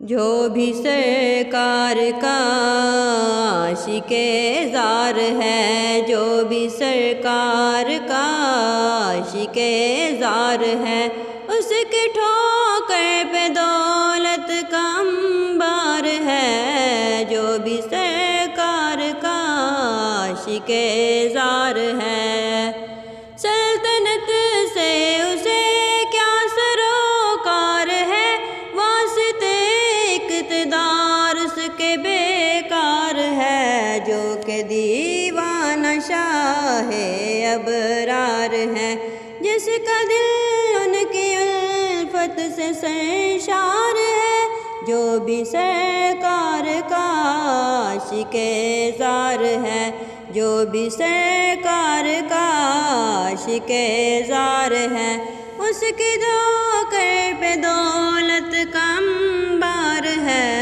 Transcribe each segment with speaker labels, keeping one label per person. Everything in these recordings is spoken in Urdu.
Speaker 1: جو بھی سرکار کا عاشق زار ہے، جو بھی سرکار کا عاشق زار ہے، اس کے ٹھوکر پہ دولت کا انبار ہے۔ جو بھی سرکار کا عاشق زار ہے، سلطنت سے اسے کیا سروکار ہے، واسطے اقتدار اس کے بیکار ہے۔ جو کہ دیوانہ شاہ ابرار ہے، جس کا دل ان کی الفت سے سرشار ہے۔ جو بھی سرکار کا عاشق زار ہے، جو بھی سرکار کا عاشق زار ہے، اس کی ٹھوکر پہ دولت کا انبار ہے۔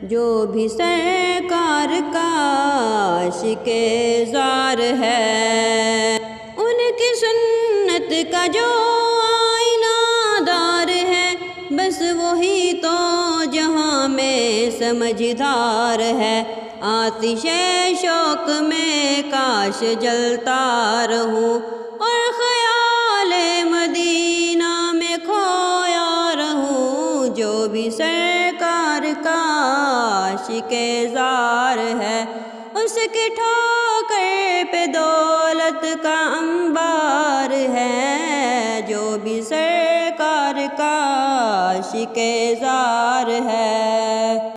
Speaker 1: جو بھی سرکار کا عاشق زار ہے، ان کی سنت کا جو آئینہ دار ہے، بس وہی تو جہاں میں سمجھدار ہے۔ آتش شوق میں کاش جلتا رہوں، اور خیال مدینہ میں کھویا رہوں۔ جو بھی سرکار کا عاشق زار ہے، اس کی ٹھوکر پہ دولت کا انبار ہے۔ جو بھی سرکار کا عاشق زار ہے۔